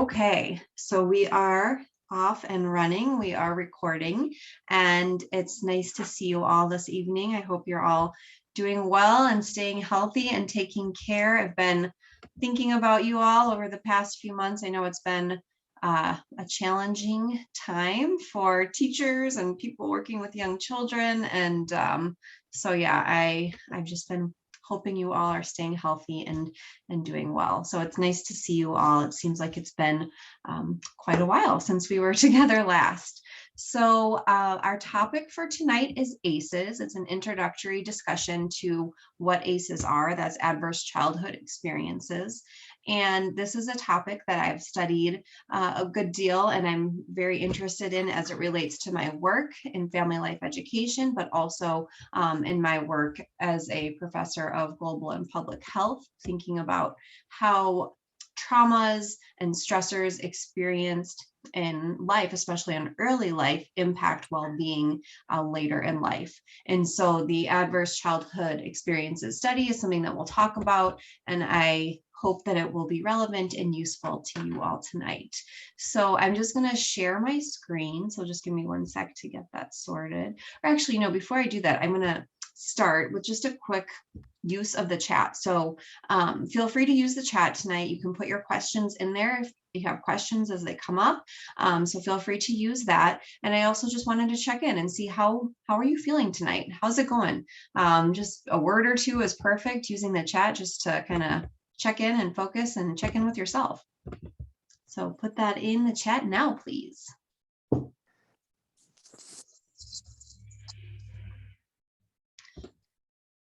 Okay, so we are off and running. We are recording, and it's nice to see you all this evening. I hope you're all doing well and staying healthy and taking care. I've been thinking about you all over the past few months. I know it's been a challenging time for teachers and people working with young children, and so yeah, I've just been hoping you all are staying healthy and doing well. So it's nice to see you all. It seems like it's been quite a while since we were together last. So our topic for tonight is ACEs. It's an introductory discussion to what ACEs are. That's adverse childhood experiences. And this is a topic that I've studied a good deal and I'm very interested in as it relates to my work in family life education, but also in my work as a professor of global and public health, thinking about how traumas and stressors experienced in life, especially in early life, impact well-being later in life. And so the adverse childhood experiences study is something that we'll talk about, and I hope that it will be relevant and useful to you all tonight. So I'm just going to share my screen. So just give me one sec to get that sorted. Or actually, no, before I do that, I'm going to start with just a quick use of the chat. So feel free to use the chat tonight. You can put your questions in there if you have questions as they come up. So feel free to use that. And I also just wanted to check in and see how are you feeling tonight? How's it going? Just a word or two is perfect, using the chat just to kind of check in and focus and check in with yourself. So put that in the chat now, please.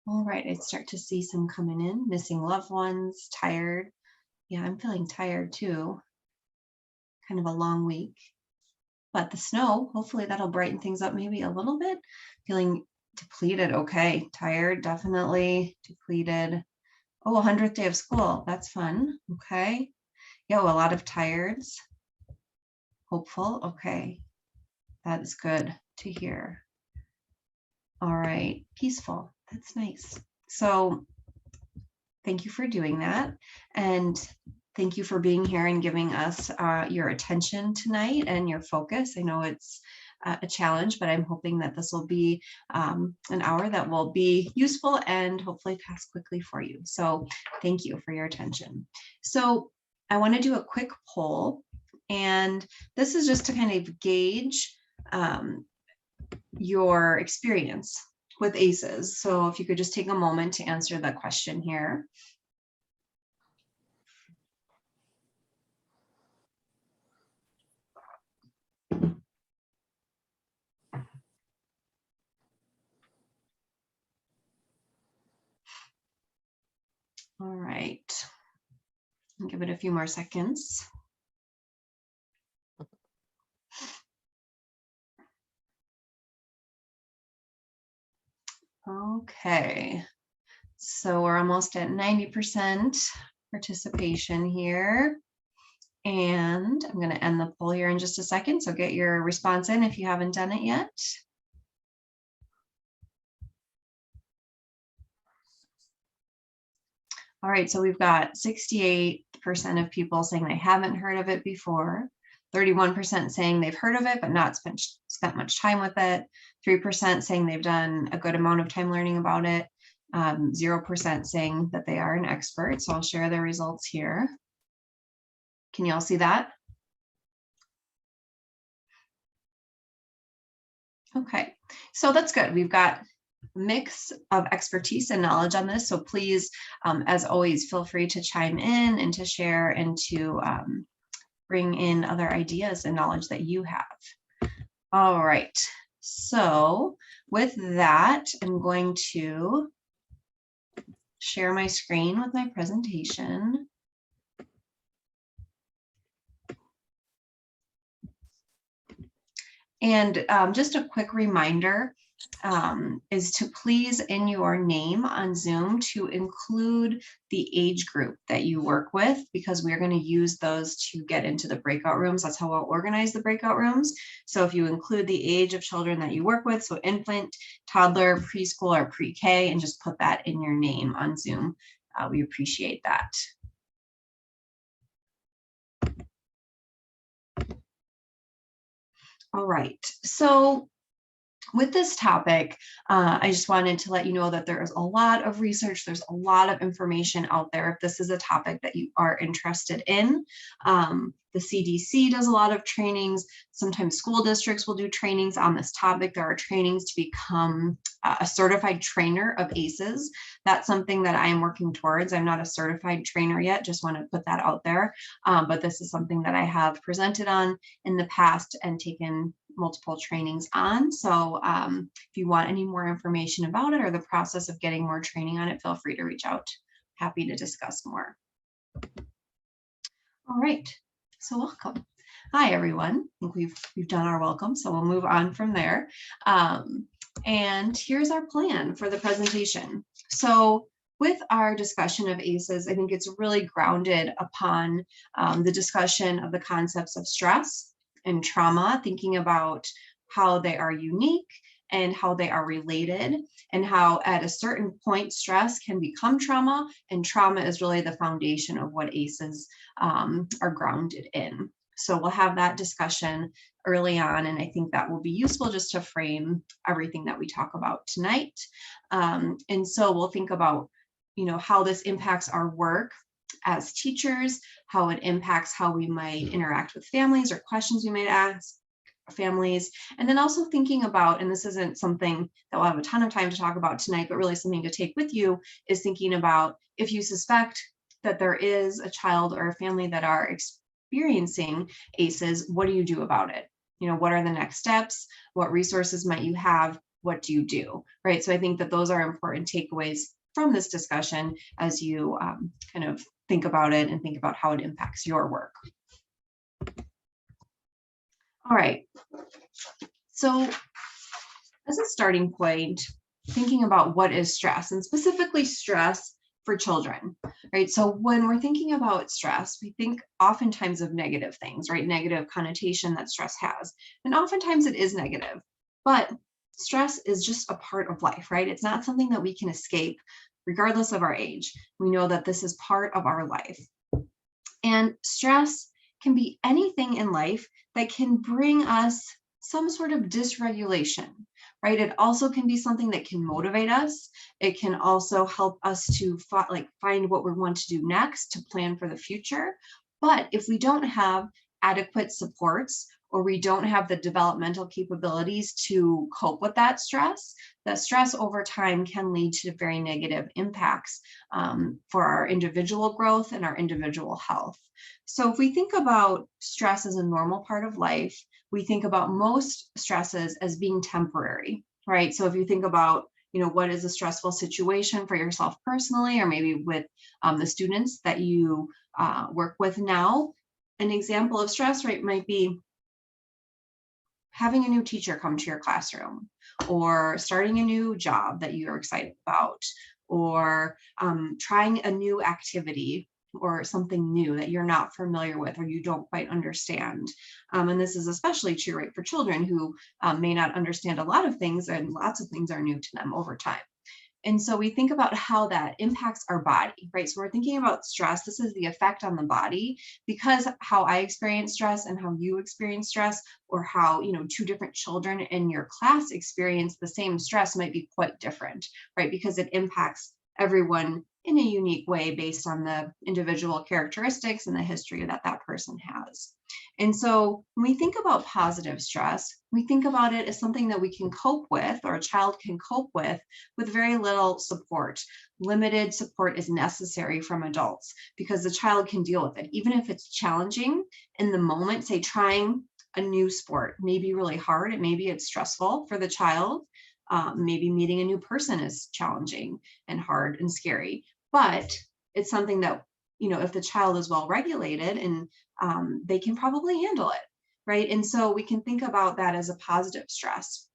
All right, I start to see some coming in. Missing loved ones, tired. Yeah, I'm feeling tired too. Kind of a long week. But the snow, hopefully that'll brighten things up maybe a little bit. Feeling depleted. Okay, tired, definitely depleted. Oh, 100th day of school. That's fun. Okay. Yeah, well, a lot of tireds. Hopeful. Okay. That is good to hear. All right. Peaceful. That's nice. So thank you for doing that. And thank you for being here and giving us your attention tonight and your focus. I know it's a challenge, but I'm hoping that this will be an hour that will be useful and hopefully pass quickly for you. So thank you for your attention. So I want to do a quick poll, and this is just to kind of gauge your experience with ACEs. So if you could just take a moment to answer the question here. All right, I'll give it a few more seconds. Okay, so we're almost at 90% participation here. And I'm going to end the poll here in just a second. So get your response in if you haven't done it yet. All right, so we've got 68% of people saying they haven't heard of it before, 31% saying they've heard of it but not spent much time with it, 3% saying they've done a good amount of time learning about it, 0% saying that they are an expert. So I'll share the results here. Can you all see that? Okay, so that's good. We've got mix of expertise and knowledge on this. So please, as always, feel free to chime in and to share and to bring in other ideas and knowledge that you have. All right, so with that, I'm going to share my screen with my presentation. And just a quick reminder is to please, in your name on Zoom, to include the age group that you work with, because we're going to use those to get into the breakout rooms. That's how we'll organize the breakout rooms. So if you include the age of children that you work with, so infant, toddler, preschool, or pre-K, and just put that in your name on Zoom, we appreciate that. All right. So with this topic, I just wanted to let you know that there is a lot of research, there's a lot of information out there if this is a topic that you are interested in. The CDC does a lot of trainings. Sometimes school districts will do trainings on this topic. There are trainings to become a certified trainer of ACEs. That's something that I am working towards. I'm not a certified trainer yet, just want to put that out there. But this is something that I have presented on in the past and taken multiple trainings on. So if you want any more information about it or the process of getting more training on it, feel free to reach out. Happy to discuss more. All right, so welcome. Hi, everyone. I think we've done our welcome, so we'll move on from there. And here's our plan for the presentation. So with our discussion of ACEs, I think it's really grounded upon the discussion of the concepts of stress and trauma, thinking about how they are unique and how they are related, and how at a certain point stress can become trauma, and trauma is really the foundation of what ACEs are grounded in. So we'll have that discussion early on, and I think that will be useful just to frame everything that we talk about tonight. And so we'll think about, how this impacts our work as teachers, how it impacts how we might interact with families or questions we might ask families, and then also thinking about, and this isn't something that we'll have a ton of time to talk about tonight, but really something to take with you, is thinking about if you suspect that there is a child or a family that are experiencing ACEs, what do you do about it? What are the next steps? What resources might you have? What do you do, right? So I think that those are important takeaways from this discussion as you kind of think about it and think about how it impacts your work. All right, so as a starting point, thinking about what is stress, and specifically stress for children, right? So when we're thinking about stress, we think oftentimes of negative things, right? Negative connotation that stress has. And oftentimes it is negative, but stress is just a part of life, right? It's not something that we can escape regardless of our age. We know that this is part of our life. And stress can be anything in life that can bring us some sort of dysregulation, right? It also can be something that can motivate us. It can also help us to find what we want to do next, to plan for the future. But if we don't have adequate supports, or we don't have the developmental capabilities to cope with that stress over time can lead to very negative impacts for our individual growth and our individual health. So if we think about stress as a normal part of life, we think about most stresses as being temporary, right? So if you think about, what is a stressful situation for yourself personally, or maybe with the students that you work with now, an example of stress, right, might be having a new teacher come to your classroom, or starting a new job that you're excited about, or trying a new activity or something new that you're not familiar with or you don't quite understand. And this is especially true, right, for children who may not understand a lot of things, and lots of things are new to them over time. And so we think about how that impacts our body, right? So we're thinking about stress. This is the effect on the body, because how I experience stress and how you experience stress, or how, two different children in your class experience the same stress might be quite different, right? Because it impacts everyone in a unique way based on the individual characteristics and the history that that person has. And so when we think about positive stress, we think about it as something that we can cope with, or a child can cope with very little support. Limited support is necessary from adults because the child can deal with it. Even if it's challenging in the moment, say trying a new sport may be really hard, and maybe it's stressful for the child. Maybe meeting a new person is challenging and hard and scary, but it's something that, if the child is well regulated, and they can probably handle it, right? And so we can think about that as a positive stress.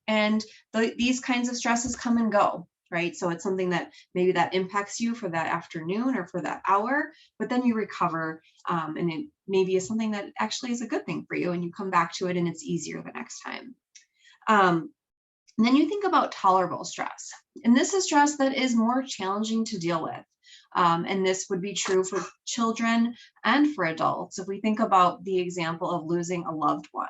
And these kinds of stresses come and go, right? So it's something that maybe that impacts you for that afternoon or for that hour, but then you recover, and it maybe is something that actually is a good thing for you, and you come back to it and it's easier the next time. And then you think about tolerable stress. And this is stress that is more challenging to deal with. And this would be true for children and for adults. If we think about the example of losing a loved one,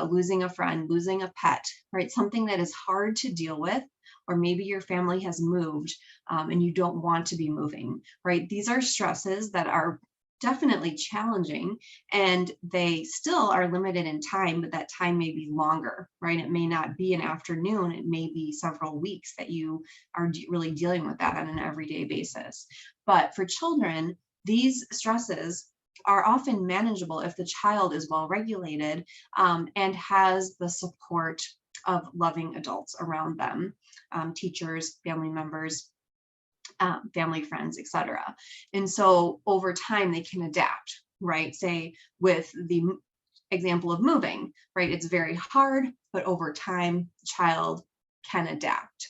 losing a friend, losing a pet, right? Something that is hard to deal with, or maybe your family has moved and you don't want to be moving, right? These are stresses that are definitely challenging, and they still are limited in time, but that time may be longer, right? It may not be an afternoon, it may be several weeks that you are really dealing with that on an everyday basis. But for children, these stresses are often manageable if the child is well regulated and has the support of loving adults around them, teachers, family members, family, friends, etc. And so over time, they can adapt, right? Say with the example of moving, right? It's very hard, but over time, the child can adapt.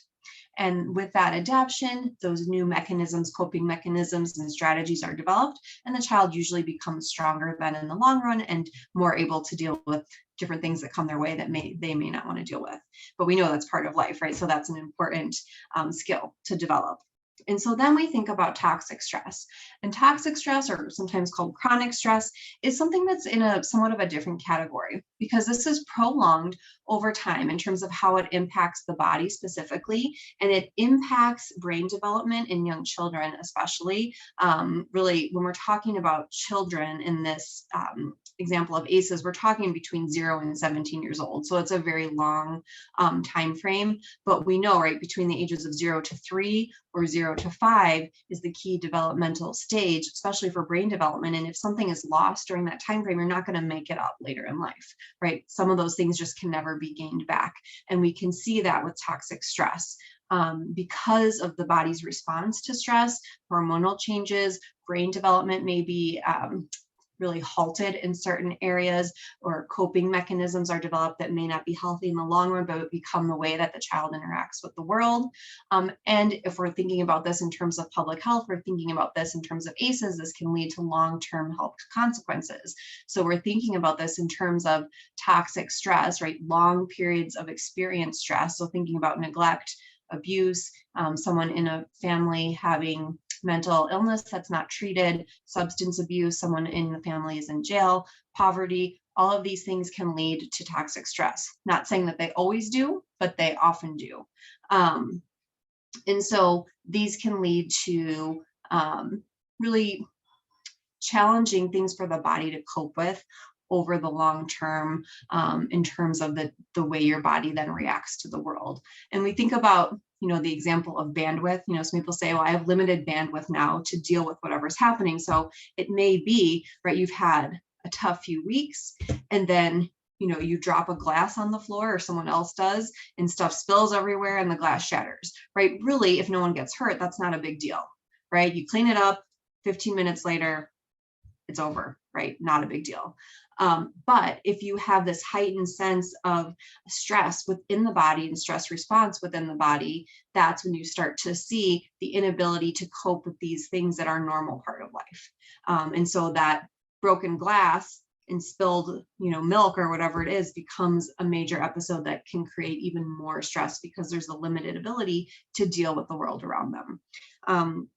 And with that adaptation, those new mechanisms, coping mechanisms and strategies are developed, and the child usually becomes stronger then in the long run and more able to deal with different things that come their way that they may not want to deal with. But we know that's part of life, right? So that's an important skill to develop. And so then we think about toxic stress. And toxic stress, or sometimes called chronic stress, is something that's in a somewhat of a different category, because this is prolonged over time in terms of how it impacts the body specifically, and it impacts brain development in young children, especially. Really, when we're talking about children in this example of ACEs, we're talking between 0 and 17 years old. So it's a very long time frame. But we know, right, between the ages of 0 to 3 or 0 to 5 is the key developmental stage, especially for brain development. And if something is lost during that time frame, you're not going to make it up later in life, right? Some of those things just can never be gained back. And we can see that with toxic stress. Because of the body's response to stress, hormonal changes, brain development may be really halted in certain areas, or coping mechanisms are developed that may not be healthy in the long run, but become the way that the child interacts with the world. And if we're thinking about this in terms of public health, we're thinking about this in terms of ACEs, this can lead to long-term health consequences. So we're thinking about this in terms of toxic stress, right? Long periods of experienced stress. So thinking about neglect, abuse, someone in a family having mental illness that's not treated, substance abuse, someone in the family is in jail, poverty, all of these things can lead to toxic stress. Not saying that they always do, but they often do. And so these can lead to really challenging things for the body to cope with over the long term, in terms of the way your body then reacts to the world. And we think about, the example of bandwidth. Some people say, well, I have limited bandwidth now to deal with whatever's happening. So it may be, right, you've had a tough few weeks, and then you drop a glass on the floor, or someone else does, and stuff spills everywhere and the glass shatters, right? Really, if no one gets hurt, that's not a big deal, right? You clean it up, 15 minutes later, it's over, right? Not a big deal. But if you have this heightened sense of stress within the body and stress response within the body, that's when you start to see the inability to cope with these things that are normal part of life. And so that broken glass and spilled, milk or whatever it is becomes a major episode that can create even more stress, because there's a limited ability to deal with the world around them.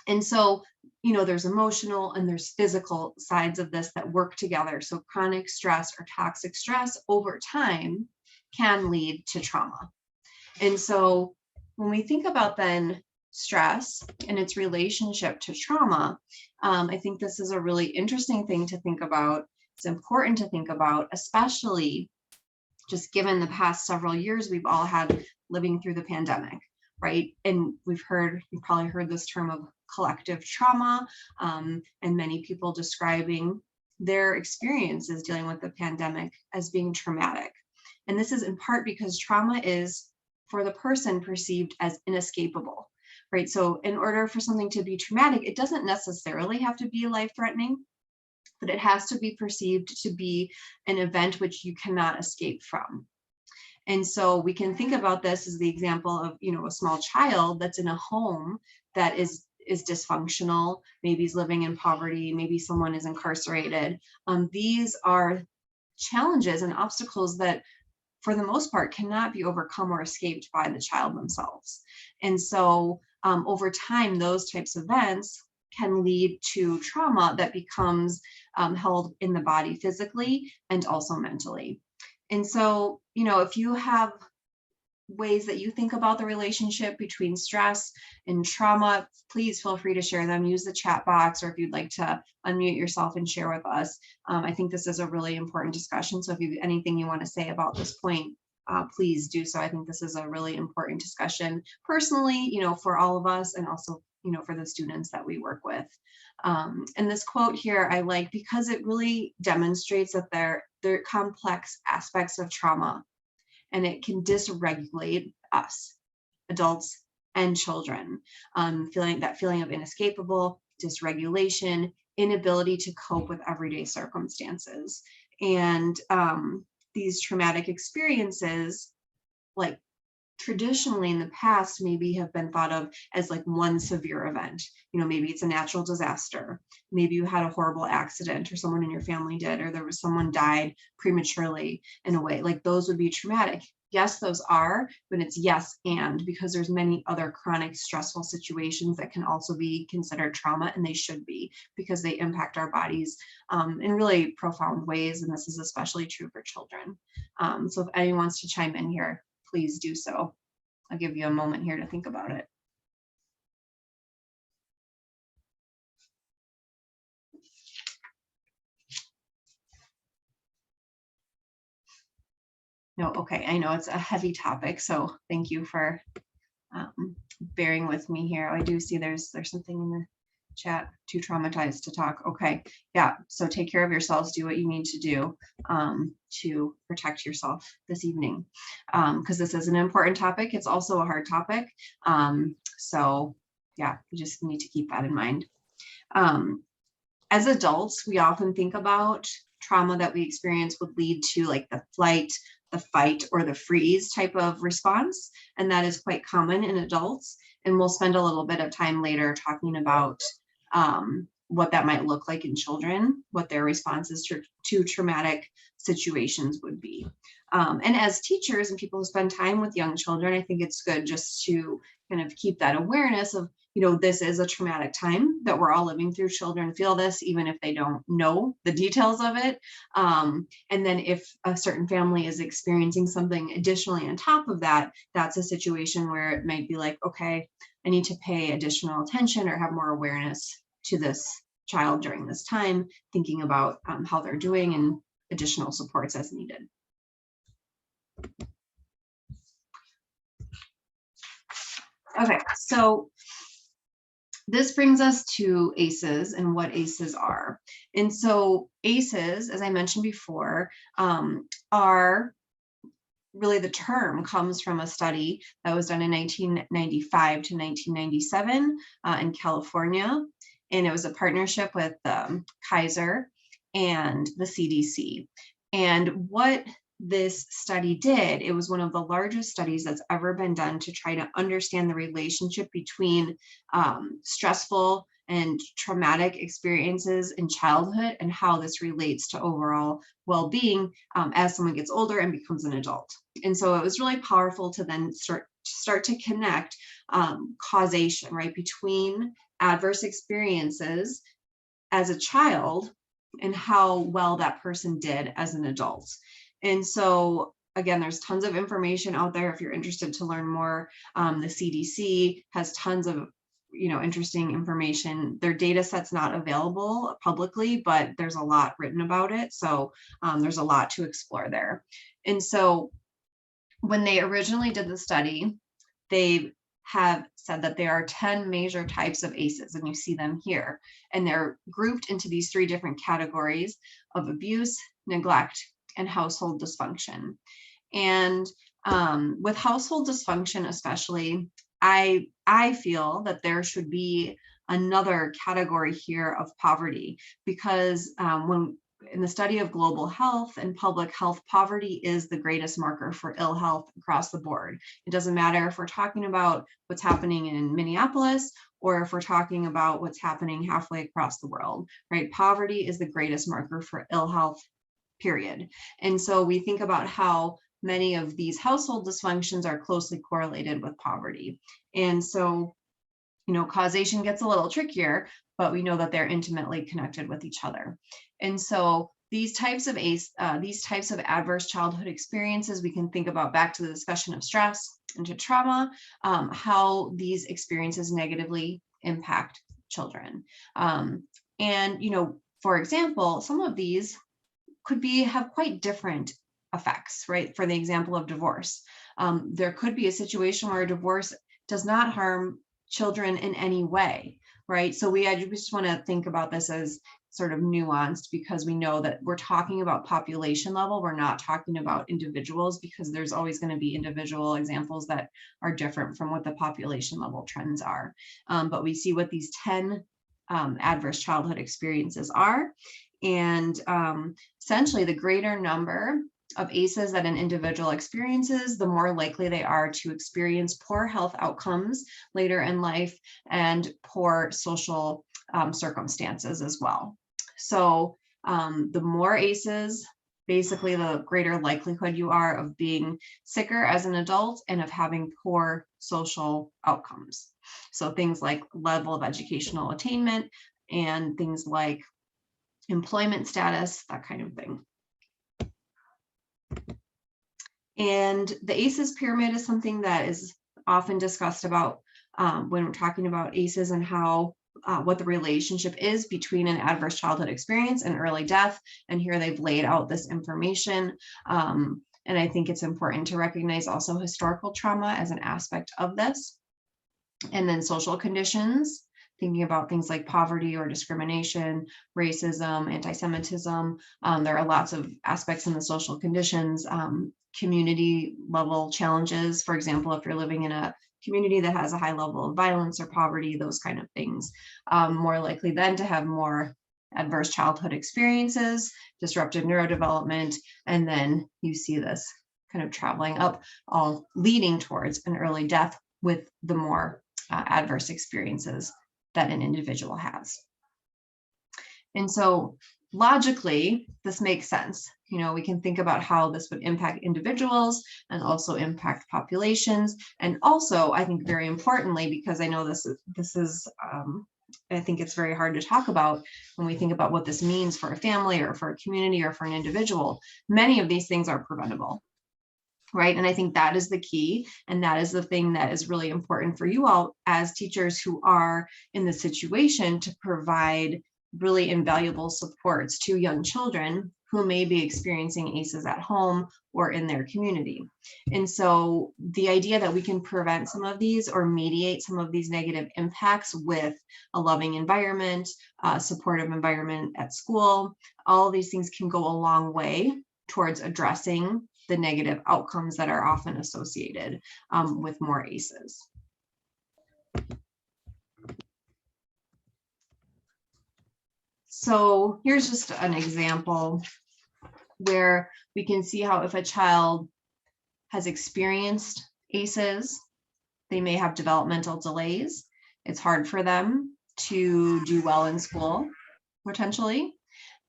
And so, there's emotional and there's physical sides of this that work together. So chronic stress or toxic stress over time can lead to trauma. And so when we think about then stress and its relationship to trauma, I think this is a really interesting thing to think about. It's important to think about, especially just given the past several years we've all had living through the pandemic, right? And you've probably heard this term of collective trauma, and many people describing their experiences dealing with the pandemic as being traumatic. And this is in part because trauma is, for the person, perceived as inescapable, right? So in order for something to be traumatic, it doesn't necessarily have to be life-threatening, but it has to be perceived to be an event which you cannot escape from. And so we can think about this as the example of, a small child that's in a home that is dysfunctional, maybe is living in poverty, maybe someone is incarcerated. These are challenges and obstacles that, for the most part, cannot be overcome or escaped by the child themselves. And so over time, those types of events can lead to trauma that becomes held in the body physically and also mentally. And so, if you have ways that you think about the relationship between stress and trauma, please feel free to share them. Use the chat box, or if you'd like to unmute yourself and share with us. I think this is a really important discussion. So if you have anything you want to say about this point, please do so. I think this is a really important discussion personally, for all of us, and also, for the students that we work with. And this quote here I like because it really demonstrates that there are complex aspects of trauma, and it can dysregulate us, adults and children. Feeling of inescapable dysregulation, inability to cope with everyday circumstances. And these traumatic experiences, like traditionally in the past, maybe have been thought of as like one severe event. Maybe it's a natural disaster. Maybe you had a horrible accident, or someone in your family did, or there was someone died prematurely in a way. Like those would be traumatic. Yes, those are, but it's yes and, because there's many other chronic stressful situations that can also be considered trauma, and they should be, because they impact our bodies in really profound ways. And this is especially true for children. So if anyone wants to chime in here, please do so. I'll give you a moment here to think about it. No, okay, I know it's a heavy topic, so thank you for bearing with me here. I do see there's something in the chat, too traumatized to talk. Okay, yeah, so take care of yourselves, do what you need to do to protect yourself this evening, because this is an important topic. It's also a hard topic, so yeah, you just need to keep that in mind. As adults, we often think about trauma that we experience would lead to like the flight, the fight, or the freeze type of response. And that is quite common in adults. And we'll spend a little bit of time later talking about what that might look like in children, what their responses to traumatic situations would be. And as teachers and people who spend time with young children, I think it's good just to kind of keep that awareness of, this is a traumatic time that we're all living through. Children feel this even if they don't know the details of it. And then if a certain family is experiencing something additionally on top of that, that's a situation where it might be like, okay, I need to pay additional attention or have more awareness to this child during this time, thinking about how they're doing and additional supports as needed. Okay, so this brings us to ACEs and what ACEs are. And so ACEs, as I mentioned before, are really, the term comes from a study that was done in 1995 to 1997 in California. And it was a partnership with Kaiser and the CDC. And what this study did, it was one of the largest studies that's ever been done to try to understand the relationship between stressful and traumatic experiences in childhood and how this relates to overall well-being as someone gets older and becomes an adult. And so it was really powerful to then start to connect causation, right, between adverse experiences as a child and how well that person did as an adult. And so again, there's tons of information out there if you're interested to learn more. The CDC has tons of interesting information. Their data set's not available publicly, but there's a lot written about it. So there's a lot to explore there. And so when they originally did the study, they have said that there are 10 major types of ACEs, and you see them here. And they're grouped into these 3 different categories of abuse, neglect, and household dysfunction. And with household dysfunction especially, I feel that there should be another category here of poverty, because when in the study of global health and public health, poverty is the greatest marker for ill health across the board. It doesn't matter if we're talking about what's happening in Minneapolis or if we're talking about what's happening halfway across the world, right? Poverty is the greatest marker for ill health, period. And so we think about how many of these household dysfunctions are closely correlated with poverty. And so, causation gets a little trickier, but we know that they're intimately connected with each other. And so these types of adverse childhood experiences, we can think about back to the discussion of stress and to trauma, how these experiences negatively impact children. And, for example, some of these could have quite different effects, right? For the example of divorce, there could be a situation where a divorce does not harm children in any way, right? So we just want to think about this as sort of nuanced, because we know that we're talking about population level. We're not talking about individuals, because there's always going to be individual examples that are different from what the population level trends are. But we see what these 10 adverse childhood experiences are. And essentially, the greater number of ACEs that an individual experiences, the more likely they are to experience poor health outcomes later in life and poor social circumstances as well. So the more ACEs, basically the greater likelihood you are of being sicker as an adult and of having poor social outcomes. So things like level of educational attainment and things like employment status, that kind of thing. And the ACEs pyramid is something that is often discussed about when we're talking about ACEs and how what the relationship is between an adverse childhood experience and early death. And here they've laid out this information. And I think it's important to recognize also historical trauma as an aspect of this. And then social conditions, thinking about things like poverty or discrimination, racism, anti-Semitism. There are lots of aspects in the social conditions, community level challenges. For example, if you're living in a community that has a high level of violence or poverty, those kind of things, more likely then to have more adverse childhood experiences, disrupted neurodevelopment, and then you see this kind of traveling up, all leading towards an early death with the more adverse experiences that an individual has. And so logically, this makes sense. We can think about how this would impact individuals and also impact populations. And also, I think very importantly, because I know this is I think it's very hard to talk about when we think about what this means for a family or for a community or for an individual. Many of these things are preventable, right? And I think that is the key. And that is the thing that is really important for you all as teachers who are in the situation to provide really invaluable supports to young children who may be experiencing ACEs at home or in their community. And so the idea that we can prevent some of these or mediate some of these negative impacts with a loving environment, supportive environment at school, all of these things can go a long way towards addressing the negative outcomes that are often associated with more ACEs. So here's just an example where we can see how if a child has experienced ACEs, they may have developmental delays. It's hard for them to do well in school, potentially.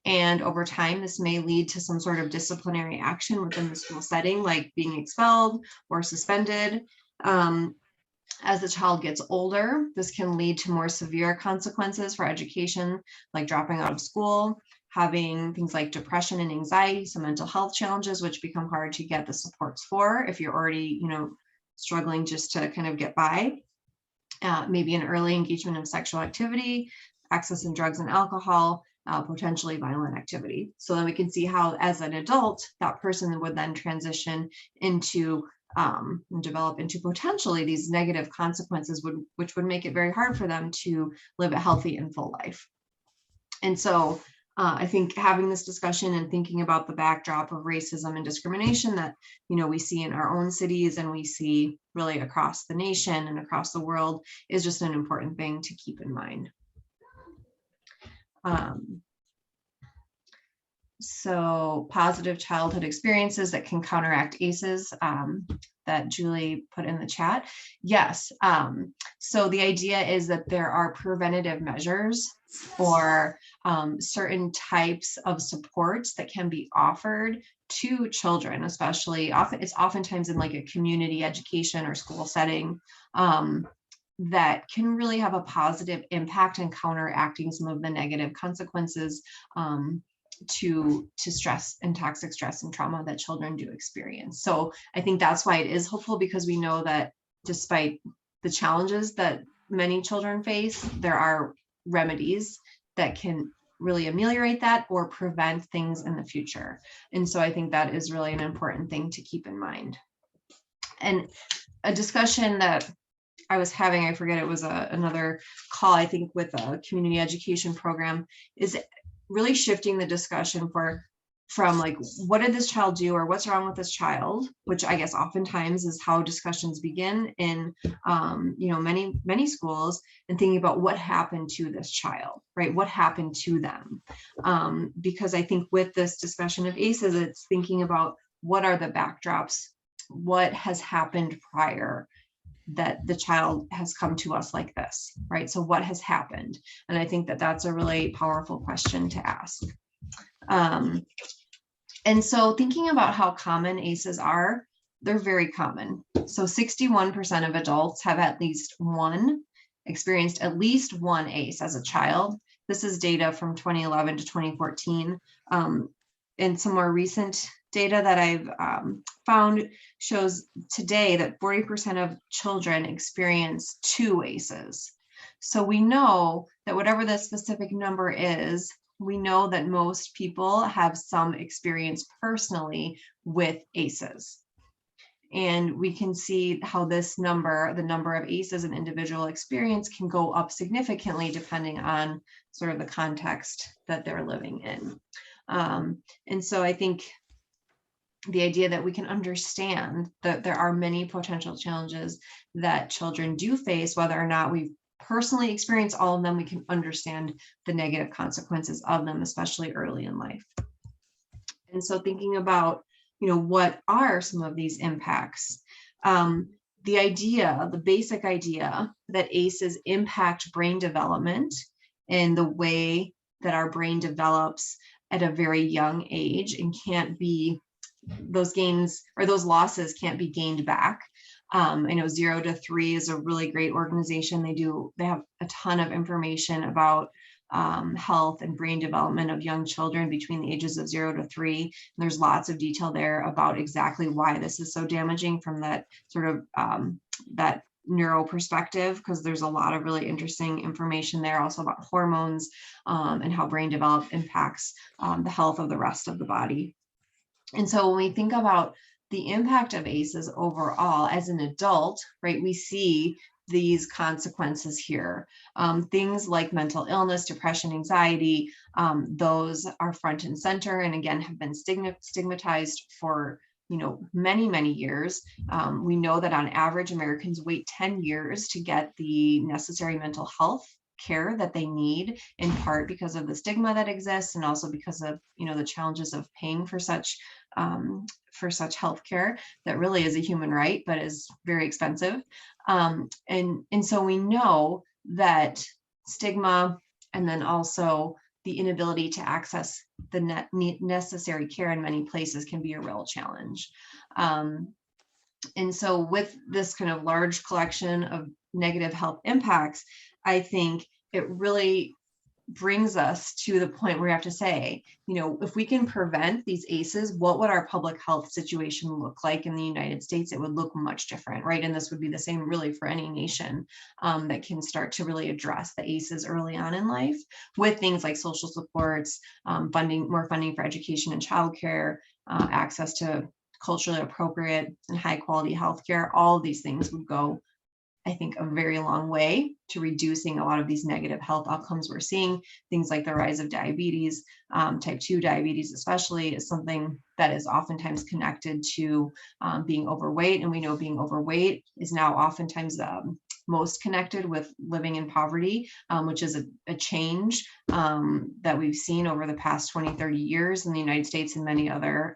And over time, this may lead to some sort of disciplinary action within the school setting, like being expelled or suspended. As the child gets older, this can lead to more severe consequences for education, like dropping out of school, having things like depression and anxiety, some mental health challenges, which become hard to get the supports for if you're already, struggling just to kind of get by. Maybe an early engagement in sexual activity, access in drugs and alcohol, potentially violent activity. So then we can see how, as an adult, that person would then transition into and develop into potentially these negative consequences, which would make it very hard for them to live a healthy and full life. And so I think having this discussion and thinking about the backdrop of racism and discrimination that we see in our own cities and we see really across the nation and across the world is just an important thing to keep in mind. So positive childhood experiences that can counteract ACEs that Julie put in the chat. Yes. So the idea is that there are preventative measures or certain types of supports that can be offered to children, especially it's oftentimes in like a community education or school setting that can really have a positive impact in counteracting some of the negative consequences to stress and toxic stress and trauma that children do experience. So I think that's why it is hopeful, because we know that despite the challenges that many children face, there are remedies that can really ameliorate that or prevent things in the future. And so I think that is really an important thing to keep in mind. And a discussion that I was having, I forget, it was another call, I think, with a community education program, is really shifting the discussion from like, what did this child do, or what's wrong with this child, which I guess oftentimes is how discussions begin in many schools, and thinking about what happened to this child, right? What happened to them? Because I think with this discussion of ACEs, it's thinking about what are the backdrops, what has happened prior that the child has come to us like this, right? So what has happened? And I think that that's a really powerful question to ask. And so thinking about how common ACEs are, they're very common. So 61% of adults have experienced at least one ACE as a child. This is data from 2011 to 2014. And some more recent data that I've found shows today that 40% of children experience 2 ACEs. So we know that whatever the specific number is, we know that most people have some experience personally with ACEs. And we can see how this number, the number of ACEs an individual experience, can go up significantly depending on sort of the context that they're living in. And so I think the idea that we can understand that there are many potential challenges that children do face, whether or not we've personally experienced all of them, we can understand the negative consequences of them, especially early in life. And so thinking about, what are some of these impacts? The basic idea that ACEs impact brain development and the way that our brain develops at a very young age, and those gains or those losses can't be gained back. I know 0 to 3 is a really great organization. They have a ton of information about health and brain development of young children between the ages of 0 to 3. And there's lots of detail there about exactly why this is so damaging from that sort of that neuro perspective, because there's a lot of really interesting information there also about hormones and how brain development impacts the health of the rest of the body. And so when we think about the impact of ACEs overall as an adult, right, we see these consequences here. Things like mental illness, depression, anxiety, those are front and center, and again, have been stigmatized for many, many years. We know that on average, Americans wait 10 years to get the necessary mental health care that they need, in part because of the stigma that exists, and also because of the challenges of paying for such healthcare that really is a human right, but is very expensive. And so we know that stigma, and then also the inability to access the necessary care in many places, can be a real challenge. And so with this kind of large collection of negative health impacts, I think it really brings us to the point where we have to say, if we can prevent these ACEs, what would our public health situation look like in the United States? It would look much different, right? And this would be the same really for any nation that can start to really address the ACEs early on in life, with things like social supports, more funding for education and childcare, access to culturally appropriate and high quality healthcare. All of these things would go, I think, a very long way to reducing a lot of these negative health outcomes we're seeing. Things like the rise of diabetes, type 2 diabetes especially, is something that is oftentimes connected to being overweight. And we know being overweight is now oftentimes most connected with living in poverty, which is a change that we've seen over the past 20, 30 years in the United States and many other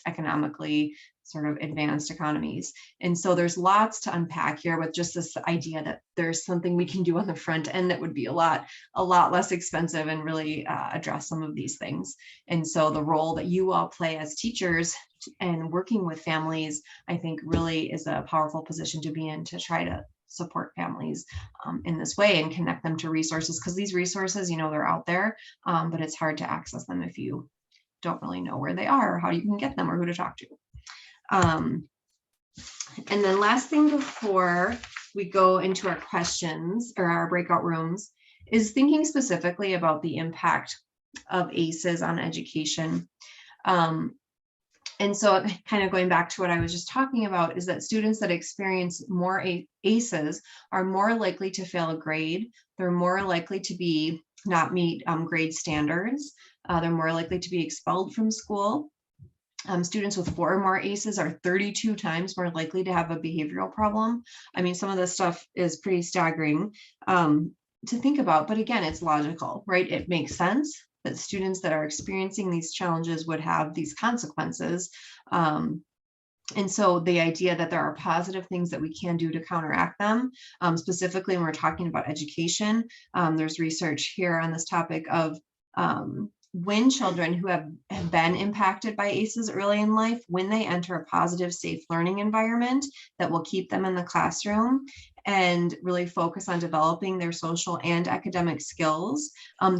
economically sort of advanced economies. And so there's lots to unpack here with just this idea that there's something we can do on the front end that would be a lot less expensive and really address some of these things. And so the role that you all play as teachers and working with families, I think really is a powerful position to be in, to try to support families in this way and connect them to resources, because these resources, they're out there, but it's hard to access them if you don't really know where they are or how you can get them or who to talk to. And then last thing before we go into our questions or our breakout rooms is thinking specifically about the impact of ACEs on education. And so kind of going back to what I was just talking about is that students that experience more ACEs are more likely to fail a grade. They're more likely to not meet grade standards. They're more likely to be expelled from school. Students with 4 or more ACEs are 32 times more likely to have a behavioral problem. I mean, some of this stuff is pretty staggering to think about, but again, it's logical, right? It makes sense that students that are experiencing these challenges would have these consequences. And so the idea that there are positive things that we can do to counteract them, specifically when we're talking about education, there's research here on this topic of when children who have been impacted by ACEs early in life, when they enter a positive, safe learning environment that will keep them in the classroom and really focus on developing their social and academic skills,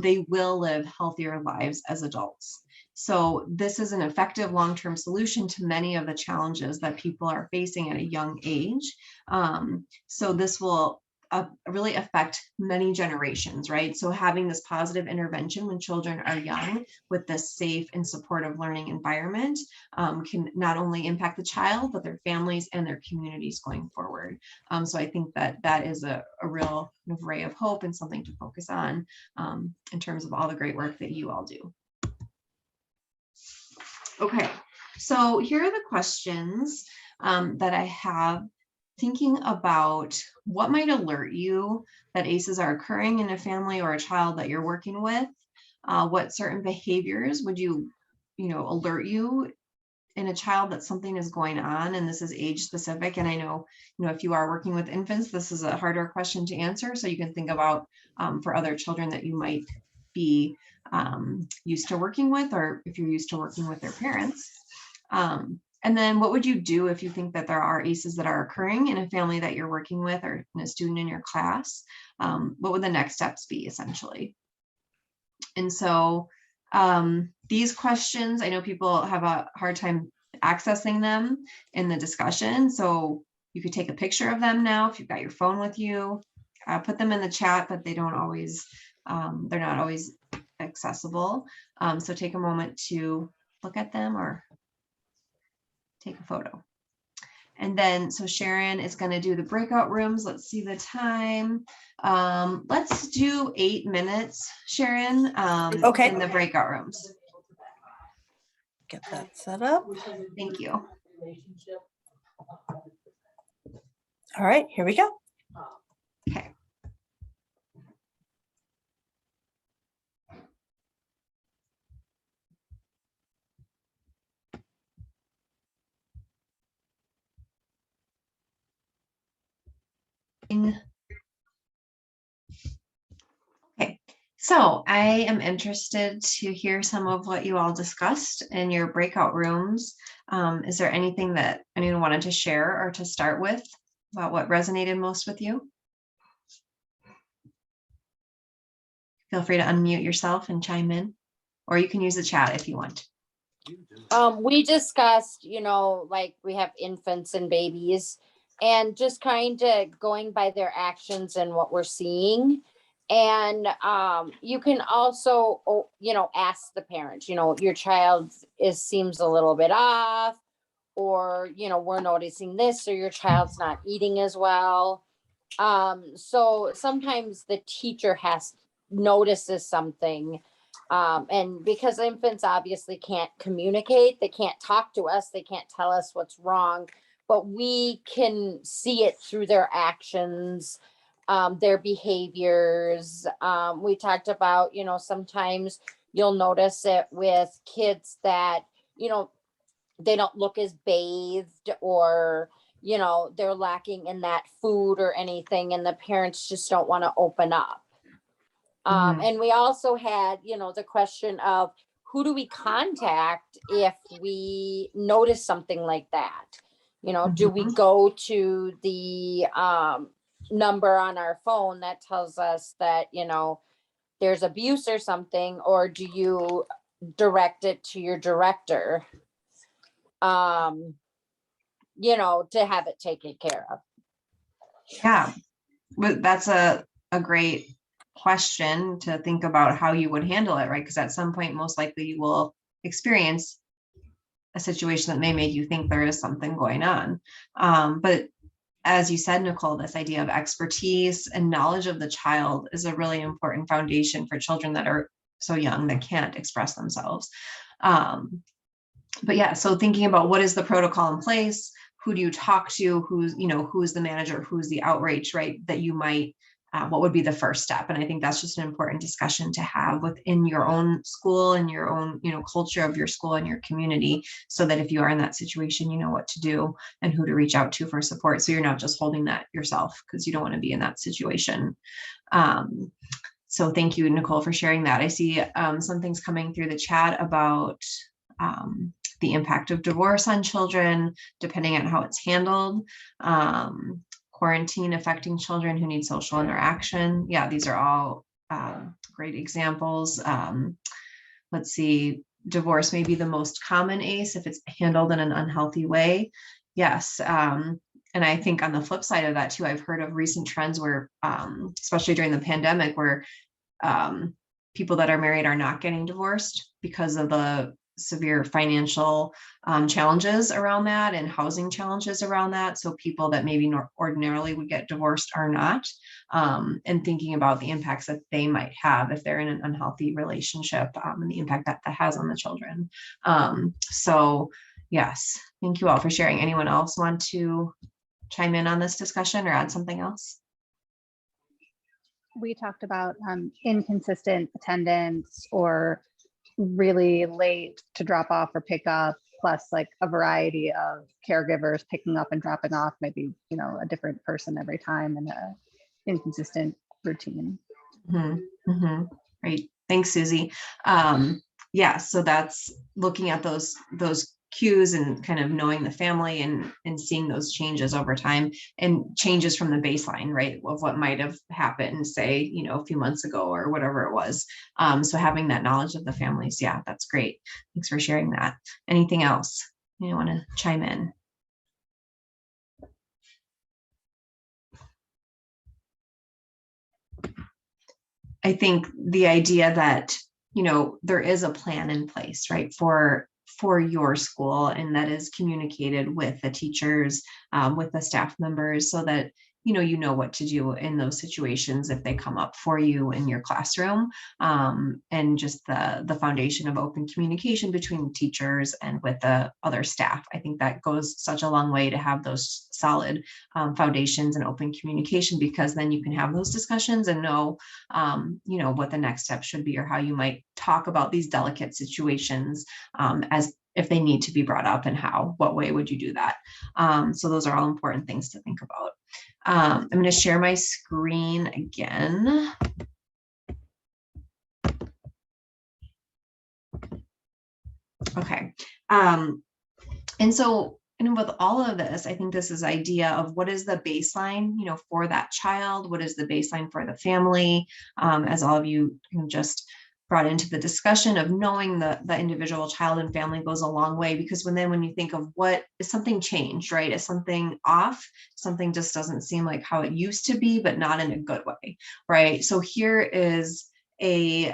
they will live healthier lives as adults. So this is an effective long-term solution to many of the challenges that people are facing at a young age. So this will really affect many generations, right? So having this positive intervention when children are young with this safe and supportive learning environment can not only impact the child, but their families and their communities going forward. So I think that that is a real ray of hope and something to focus on in terms of all the great work that you all do. Okay, so here are the questions that I have, thinking about what might alert you that ACEs are occurring in a family or a child that you're working with. What certain behaviors would alert you in a child that something is going on, and this is age specific. And I know, if you are working with infants, this is a harder question to answer. So you can think about for other children that you might be used to working with, or if you're used to working with their parents. And then what would you do if you think that there are ACEs that are occurring in a family that you're working with or in a student in your class? What would the next steps be, essentially? And so these questions, I know people have a hard time accessing them in the discussion. So you could take a picture of them now if you've got your phone with you, put them in the chat, but they're not always accessible. So take a moment to look at them or take a photo. And then, so Sharon is going to do the breakout rooms. Let's see the time. Let's do 8 minutes, Sharon, Okay. in the breakout rooms. Get that set up. Thank you. All right, here we go. Okay. Okay, so I am interested to hear some of what you all discussed in your breakout rooms. Is there anything that anyone wanted to share or to start with about what resonated most with you? Feel free to unmute yourself and chime in, or you can use the chat if you want. We discussed, like we have infants and babies, and just kind of going by their actions and what we're seeing. And you can also, ask the parents, your child seems a little bit off, or, we're noticing this, or your child's not eating as well. So sometimes the teacher notices something. And because infants obviously can't communicate, they can't talk to us, they can't tell us what's wrong, but we can see it through their actions, their behaviors. We talked about, sometimes you'll notice it with kids that, they don't look as bathed, or, they're lacking in that food or anything, and the parents just don't want to open up. And we also had, the question of who do we contact if we notice something like that? Do we go to the number on our phone that tells us that, there's abuse or something, or do you direct it to your director, to have it taken care of. Yeah, but that's a great question to think about how you would handle it, right? Because at some point, most likely you will experience a situation that may make you think there is something going on. But as you said, Nicole, this idea of expertise and knowledge of the child is a really important foundation for children that are so young that can't express themselves. But yeah, so thinking about what is the protocol in place, who do you talk to, who's the manager, who's the outreach, right? That you might, what would be the first step? And I think that's just an important discussion to have within your own school and your own, culture of your school and your community, so that if you are in that situation, you know what to do and who to reach out to for support. So you're not just holding that yourself, because you don't want to be in that situation. So thank you, Nicole, for sharing that. I see some things coming through the chat about the impact of divorce on children, depending on how it's handled. Quarantine affecting children who need social interaction. Yeah, these are all great examples. Let's see, divorce may be the most common ACE if it's handled in an unhealthy way. Yes. And I think on the flip side of that too, I've heard of recent trends where, especially during the pandemic, where people that are married are not getting divorced because of the severe financial challenges around that and housing challenges around that. So people that maybe ordinarily would get divorced are not, and thinking about the impacts that they might have if they're in an unhealthy relationship, and the impact that has on the children. So yes, thank you all for sharing. Anyone else want to chime in on this discussion or add something else? We talked about inconsistent attendance or really late to drop off or pick up, plus like a variety of caregivers picking up and dropping off, maybe, a different person every time, and a inconsistent routine. Great. Thanks, Susie. Yeah, so that's looking at those cues and kind of knowing the family and seeing those changes over time and changes from the baseline, right, of what might have happened, say, a few months ago or whatever it was. So having that knowledge of the families, yeah, that's great. Thanks for sharing that. Anything else you want to chime in? I think the idea that, there is a plan in place, right, for your school, and that is communicated with the teachers, with the staff members, so that you know what to do in those situations if they come up for you in your classroom, and just the foundation of open communication between teachers and with the other staff. I think that goes such a long way to have those solid foundations and open communication, because then you can have those discussions and know, what the next step should be, or how you might talk about these delicate situations, as if they need to be brought up, and what way would you do that? So those are all important things to think about. I'm going to share my screen again. Okay. And so, with all of this, I think this is idea of what is the baseline, for that child, what is the baseline for the family, as all of you just brought into the discussion of knowing the individual child and family goes a long way, because when you think of what is something changed, right? Is something off? Something just doesn't seem like how it used to be, but not in a good way, right? So here is a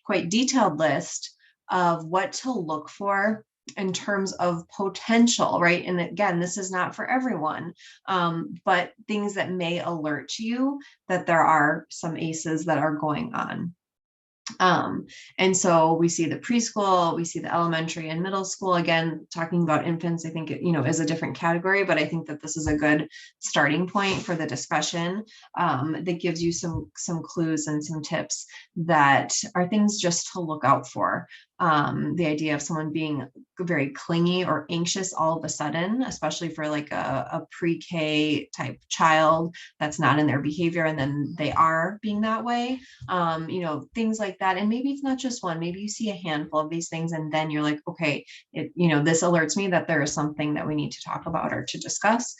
quite detailed list of what to look for in terms of potential, right? And again, this is not for everyone, but things that may alert you that there are some ACEs that are going on. And so we see the preschool, we see the elementary and middle school. Again, talking about infants, I think it, is a different category, but I think that this is a good starting point for the discussion, that gives you some clues and some tips that are things just to look out for. The idea of someone being very clingy or anxious all of a sudden, especially for like a pre-K type child that's not in their behavior, and then they are being that way, things like that. And maybe it's not just one, maybe you see a handful of these things, and then you're like, okay, this alerts me that there is something that we need to talk about or to discuss,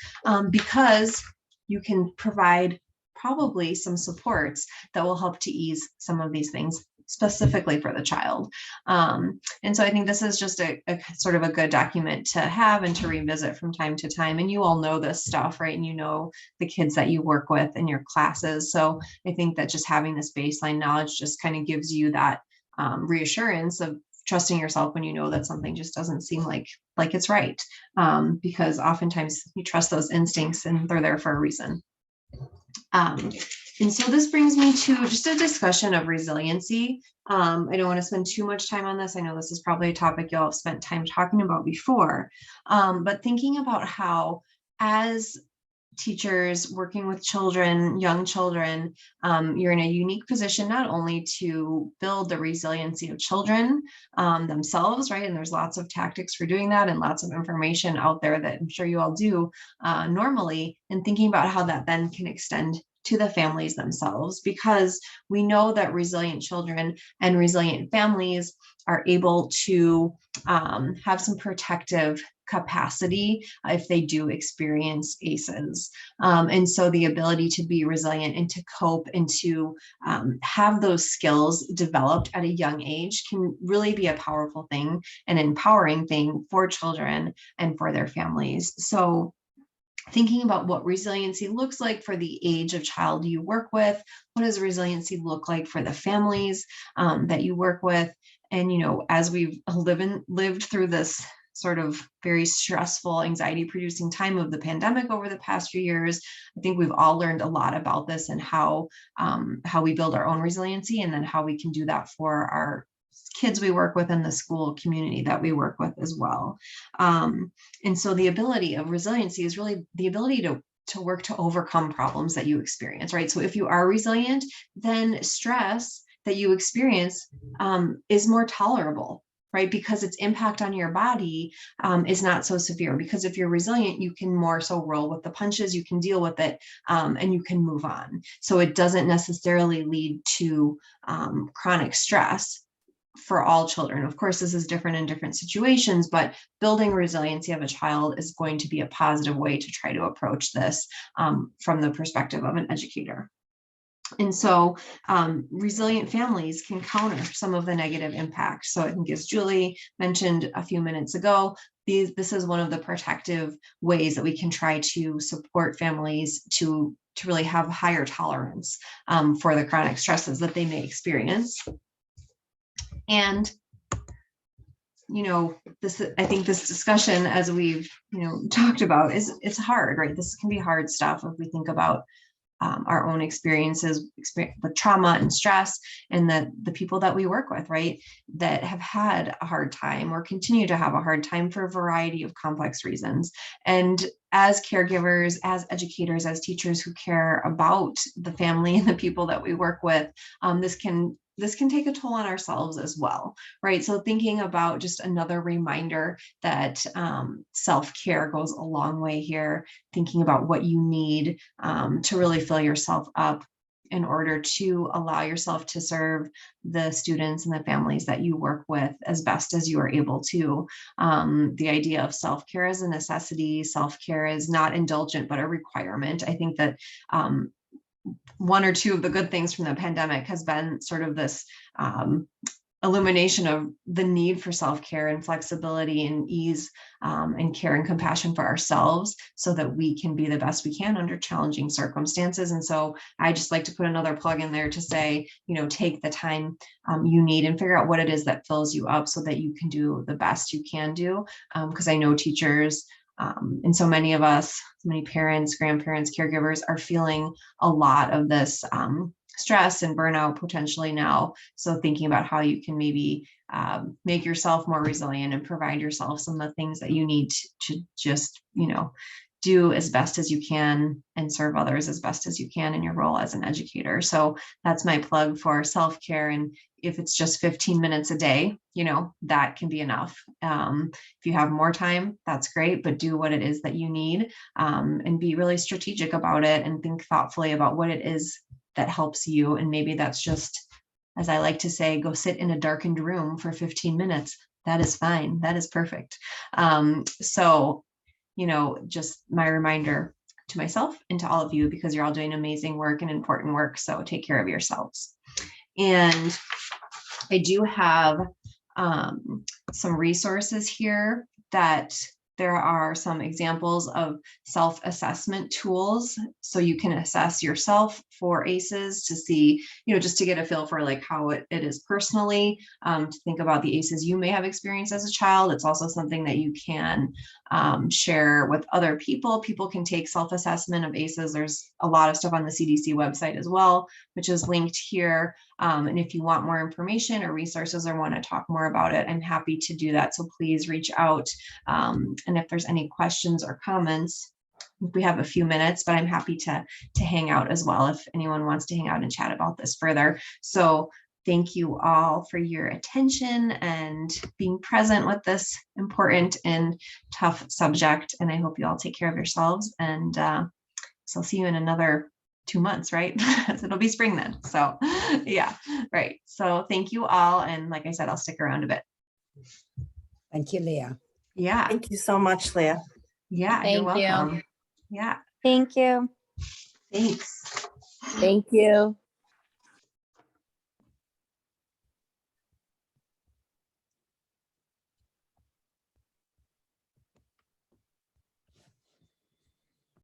because you can provide probably some supports that will help to ease some of these things specifically for the child. And so I think this is just a sort of a good document to have and to revisit from time to time. And you all know this stuff, right? And you know the kids that you work with in your classes. So I think that just having this baseline knowledge just kind of gives you that reassurance of trusting yourself when you know that something just doesn't seem like it's right. Because oftentimes you trust those instincts and they're there for a reason. And so this brings me to just a discussion of resiliency. I don't want to spend too much time on this. I know this is probably a topic you'll have spent time talking about before, but thinking about how, as teachers working with children, young children, you're in a unique position not only to build the resiliency of children themselves, right? And there's lots of tactics for doing that and lots of information out there that I'm sure you all do normally, and thinking about how that then can extend to the families themselves, because we know that resilient children and resilient families are able to have some protective capacity if they do experience ACEs. And so the ability to be resilient and to cope and to have those skills developed at a young age can really be a powerful thing, an empowering thing for children and for their families. So thinking about what resiliency looks like for the age of child you work with, what does resiliency look like for the families that you work with? And, you know, as we've lived through this sort of very stressful, anxiety-producing time of the pandemic over the past few years, I think we've all learned a lot about this and how we build our own resiliency, and then how we can do that for our kids we work with in the school community that we work with as well. And so the ability of resiliency is really the ability to work to overcome problems that you experience, right? So if you are resilient, then stress that you experience is more tolerable, right? Because its impact on your body is not so severe. Because if you're resilient, you can more so roll with the punches, you can deal with it, and you can move on. So it doesn't necessarily lead to chronic stress for all children. Of course, this is different in different situations, but building resiliency of a child is going to be a positive way to try to approach this from the perspective of an educator. And so resilient families can counter some of the negative impacts. So I think, as Julie mentioned a few minutes ago, this is one of the protective ways that we can try to support families to really have higher tolerance for the chronic stresses that they may experience. And, you know, I think this discussion, as we've, talked about, it's hard, right? This can be hard stuff if we think about our own experiences with trauma and stress, and the people that we work with, right, that have had a hard time or continue to have a hard time for a variety of complex reasons. And as caregivers, as educators, as teachers who care about the family and the people that we work with, this can take a toll on ourselves as well, right? So thinking about just another reminder that self-care goes a long way here, thinking about what you need to really fill yourself up in order to allow yourself to serve the students and the families that you work with as best as you are able to. The idea of self-care as a necessity, self-care is not indulgent, but a requirement. I think that one or two of the good things from the pandemic has been sort of this illumination of the need for self-care and flexibility and ease and care and compassion for ourselves, so that we can be the best we can under challenging circumstances. And so I just like to put another plug in there to say, take the time you need and figure out what it is that fills you up so that you can do the best you can do. Because I know teachers, and so many of us, many parents, grandparents, caregivers are feeling a lot of this stress and burnout potentially now. So thinking about how you can maybe make yourself more resilient and provide yourself some of the things that you need to just, do as best as you can and serve others as best as you can in your role as an educator. So that's my plug for self-care. And if it's just 15 minutes a day, that can be enough. If you have more time, that's great, but do what it is that you need, and be really strategic about it and think thoughtfully about what it is that helps you. And maybe that's just, as I like to say, go sit in a darkened room for 15 minutes. That is fine. That is perfect. So, just my reminder to myself and to all of you, because you're all doing amazing work and important work. So take care of yourselves. And I do have some resources here that there are some examples of self-assessment tools. So you can assess yourself for ACEs to see, just to get a feel for like how it is personally, to think about the ACEs you may have experienced as a child. It's also something that you can share with other people. People can take self-assessment of ACEs. There's a lot of stuff on the CDC website as well, which is linked here. And if you want more information or resources or want to talk more about it, I'm happy to do that. So please reach out. And if there's any questions or comments, we have a few minutes, but I'm happy to hang out as well if anyone wants to hang out and chat about this further. So thank you all for your attention and being present with this important and tough subject. And I hope you all take care of yourselves. And so I'll see you in another 2 months, right? So it'll be spring then. So yeah, right. So thank you all. And like I said, I'll stick around a bit. Thank you, Leah. Yeah. Thank you so much, Leah. Yeah. Thank You're you. welcome. Yeah. Thank you. Thanks. Thank you.